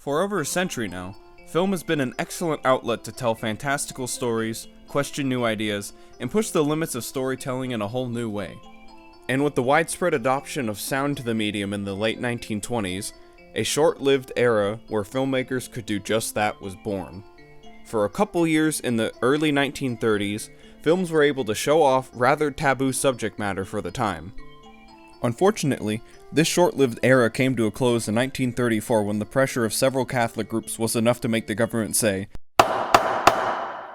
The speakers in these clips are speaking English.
For over a century now, film has been an excellent outlet to tell fantastical stories, question new ideas, and push the limits of storytelling in a whole new way. And with the widespread adoption of sound to the medium in the late 1920s, a short-lived era where filmmakers could do just that was born. For a couple years in the early 1930s, films were able to show off rather taboo subject matter for the time. Unfortunately, this short-lived era came to a close in 1934 when the pressure of several Catholic groups was enough to make the government say,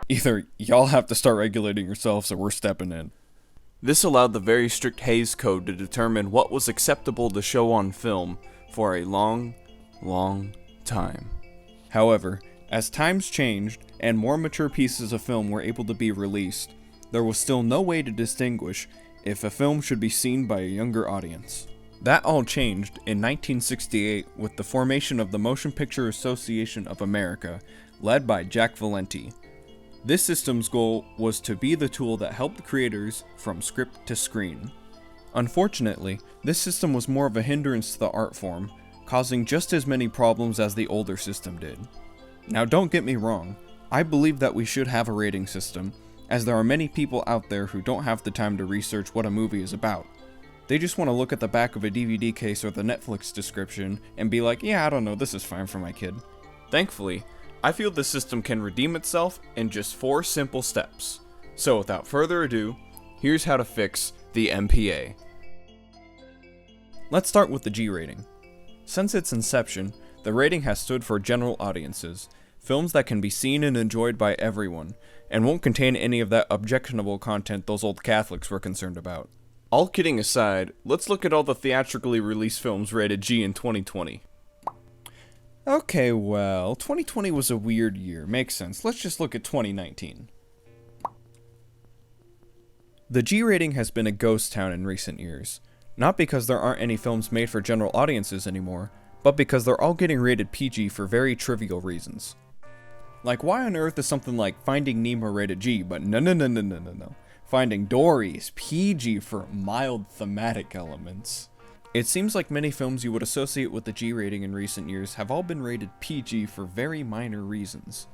either y'all have to start regulating yourselves or we're stepping in. This allowed the very strict Hays Code to determine what was acceptable to show on film for a long, long time. However, as times changed and more mature pieces of film were able to be released, there was still no way to distinguish if a film should be seen by a younger audience. That all changed in 1968 with the formation of the Motion Picture Association of America, led by Jack Valenti. This system's goal was to be the tool that helped creators from script to screen. Unfortunately, this system was more of a hindrance to the art form, causing just as many problems as the older system did. Now don't get me wrong, I believe that we should have a rating system, as there are many people out there who don't have the time to research what a movie is about. They just want to look at the back of a DVD case or the Netflix description and be like, yeah, I don't know, this is fine for my kid. Thankfully, I feel the system can redeem itself in just 4 simple steps. So without further ado, here's how to fix the MPA. Let's start with the G rating. Since its inception, the rating has stood for general audiences, films that can be seen and enjoyed by everyone, and won't contain any of that objectionable content those old Catholics were concerned about. All kidding aside, let's look at all the theatrically released films rated G in 2020. Okay, well, 2020 was a weird year, makes sense. Let's just look at 2019. The G rating has been a ghost town in recent years, not because there aren't any films made for general audiences anymore, but because they're all getting rated PG for very trivial reasons. Like, why on earth is something like Finding Nemo rated G, but no. Finding Dory is PG for mild thematic elements. It seems like many films you would associate with the G rating in recent years have all been rated PG for very minor reasons.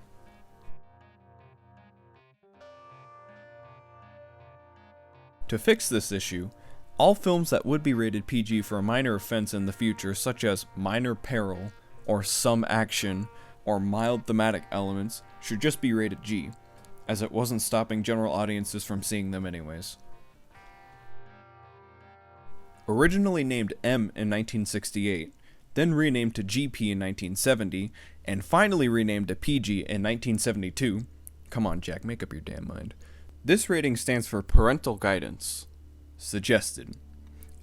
To fix this issue, all films that would be rated PG for a minor offense in the future, such as minor peril, or some action, or mild thematic elements, should just be rated G, as it wasn't stopping general audiences from seeing them anyways. Originally named M in 1968, then renamed to GP in 1970, and finally renamed to PG in 1972. Come on, Jack, make up your damn mind. This rating stands for Parental Guidance, Suggested,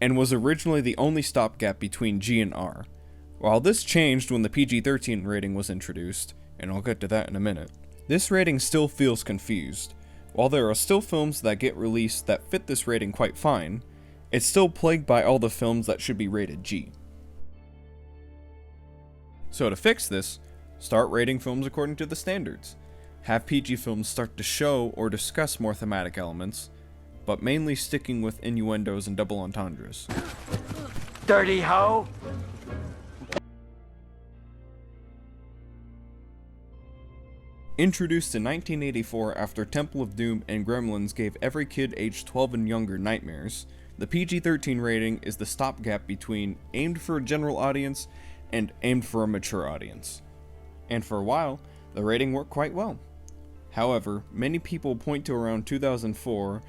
and was originally the only stopgap between G and R. While this changed when the PG-13 rating was introduced, and I'll get to that in a minute, this rating still feels confused. While there are still films that get released that fit this rating quite fine, it's still plagued by all the films that should be rated G. So to fix this, start rating films according to the standards. Have PG films start to show or discuss more thematic elements, but mainly sticking with innuendos and double entendres. Dirty hoe! Introduced in 1984 after Temple of Doom and Gremlins gave every kid aged 12 and younger nightmares, the PG-13 rating is the stopgap between aimed for a general audience and aimed for a mature audience. And for a while, the rating worked quite well. However, many people point to around 2004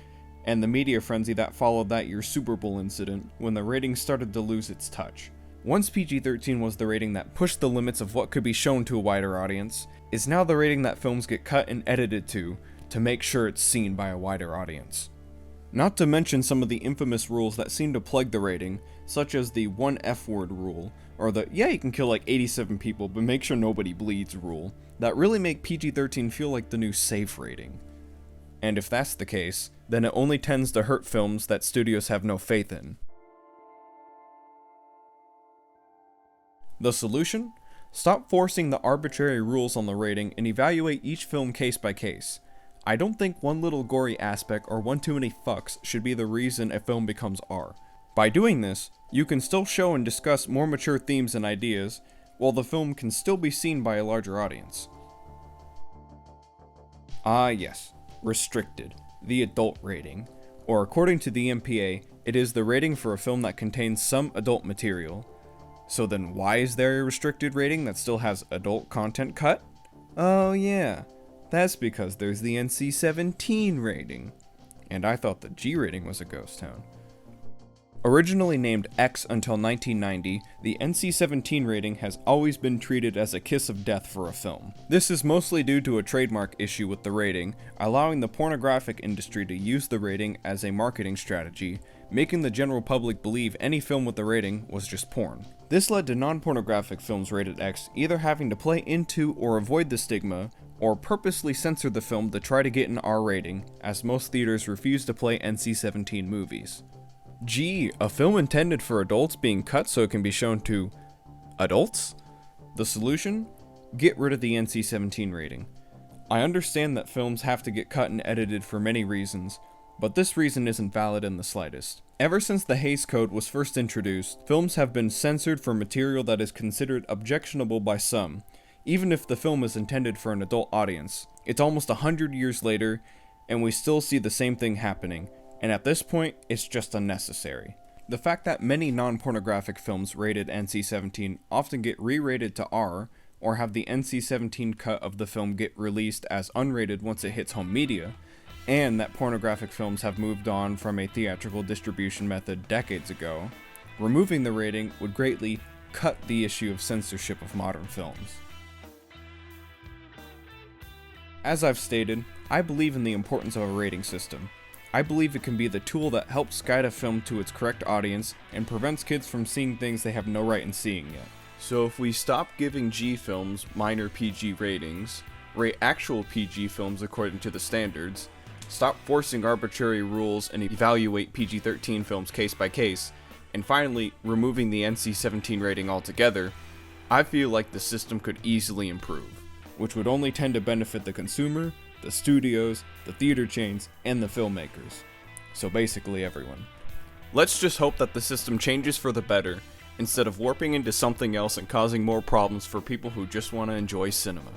and the media frenzy that followed that year's Super Bowl incident when the rating started to lose its touch. Once PG-13 was the rating that pushed the limits of what could be shown to a wider audience, is now the rating that films get cut and edited to make sure it's seen by a wider audience. Not to mention some of the infamous rules that seem to plague the rating, such as the 1 F-word rule, or the yeah you can kill like 87 people but make sure nobody bleeds rule, that really make PG-13 feel like the new safe rating. And if that's the case, then it only tends to hurt films that studios have no faith in. The solution? Stop forcing the arbitrary rules on the rating and evaluate each film case by case. I don't think one little gory aspect or one too many fucks should be the reason a film becomes R. By doing this, you can still show and discuss more mature themes and ideas, while the film can still be seen by a larger audience. Ah yes, restricted, the adult rating, or according to the MPA, it is the rating for a film that contains some adult material. So then why is there a restricted rating that still has adult content cut? Oh yeah, that's because there's the NC-17 rating. And I thought the G rating was a ghost town. Originally named X until 1990, the NC-17 rating has always been treated as a kiss of death for a film. This is mostly due to a trademark issue with the rating, allowing the pornographic industry to use the rating as a marketing strategy, making the general public believe any film with the rating was just porn. This led to non-pornographic films rated X either having to play into or avoid the stigma, or purposely censor the film to try to get an R rating, as most theaters refuse to play NC-17 movies. Gee, a film intended for adults being cut so it can be shown to adults? The solution? Get rid of the NC-17 rating. I understand that films have to get cut and edited for many reasons, but this reason isn't valid in the slightest. Ever since the Hays Code was first introduced, films have been censored for material that is considered objectionable by some, even if the film is intended for an adult audience. It's almost 100 years later, and we still see the same thing happening, and at this point, it's just unnecessary. The fact that many non-pornographic films rated NC-17 often get re-rated to R, or have the NC-17 cut of the film get released as unrated once it hits home media, and that pornographic films have moved on from a theatrical distribution method decades ago, removing the rating would greatly cut the issue of censorship of modern films. As I've stated, I believe in the importance of a rating system. I believe it can be the tool that helps guide a film to its correct audience and prevents kids from seeing things they have no right in seeing yet. So if we stop giving G films minor PG ratings, rate actual PG films according to the standards, stop forcing arbitrary rules and evaluate PG-13 films case by case, and finally removing the NC-17 rating altogether, I feel like the system could easily improve, which would only tend to benefit the consumer, the studios, the theater chains, and the filmmakers. So basically everyone. Let's just hope that the system changes for the better, instead of warping into something else and causing more problems for people who just want to enjoy cinema.